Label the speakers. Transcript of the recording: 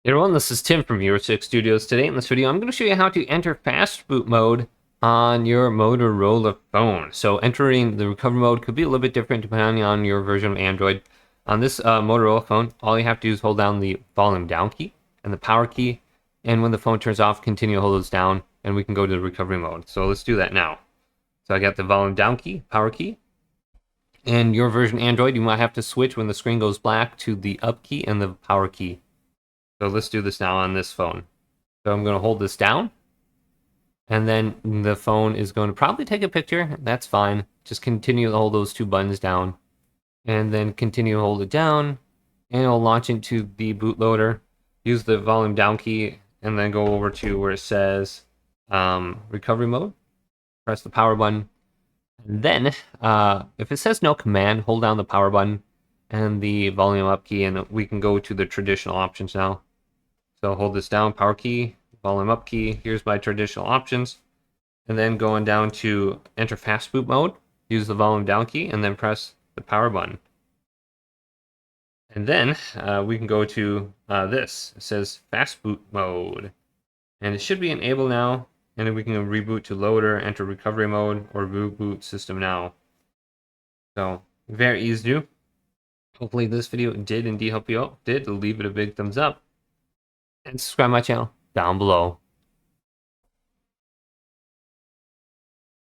Speaker 1: Hey everyone, this is Tim from Hero 6 Studios. Today in this video, I'm going to show you how to enter Fastboot Mode on your Motorola phone. So entering the recovery mode could be a little bit different depending on your version of Android. On this Motorola phone, all you have to do is hold down the volume down key and the power key. And when the phone turns off, continue to hold those down and we can go to the recovery mode. So let's do that now. So I got the volume down key, power key. And your version Android, you might have to switch when the screen goes black to the up key and the power key. So let's do this now on this phone. So I'm going to hold this down. And then the phone is going to probably take a picture. That's fine. Just continue to hold those two buttons down. And then continue to hold it down. And it'll launch into the bootloader. Use the volume down key. And then go over to where it says recovery mode. Press the power button. And then if it says no command, hold down the power button and the volume up key. And we can go to the traditional options now. So hold this down, power key, volume up key. Here's my traditional options. And then going down to enter Fastboot mode, use the volume down key, and then press the power button. And then we can go to this. It says Fastboot mode. And it should be enabled now. And then we can reboot to loader, enter recovery mode, or reboot system now. So very easy to do. Hopefully this video did indeed help you out. Did leave it a big thumbs up. And subscribe to my channel down below.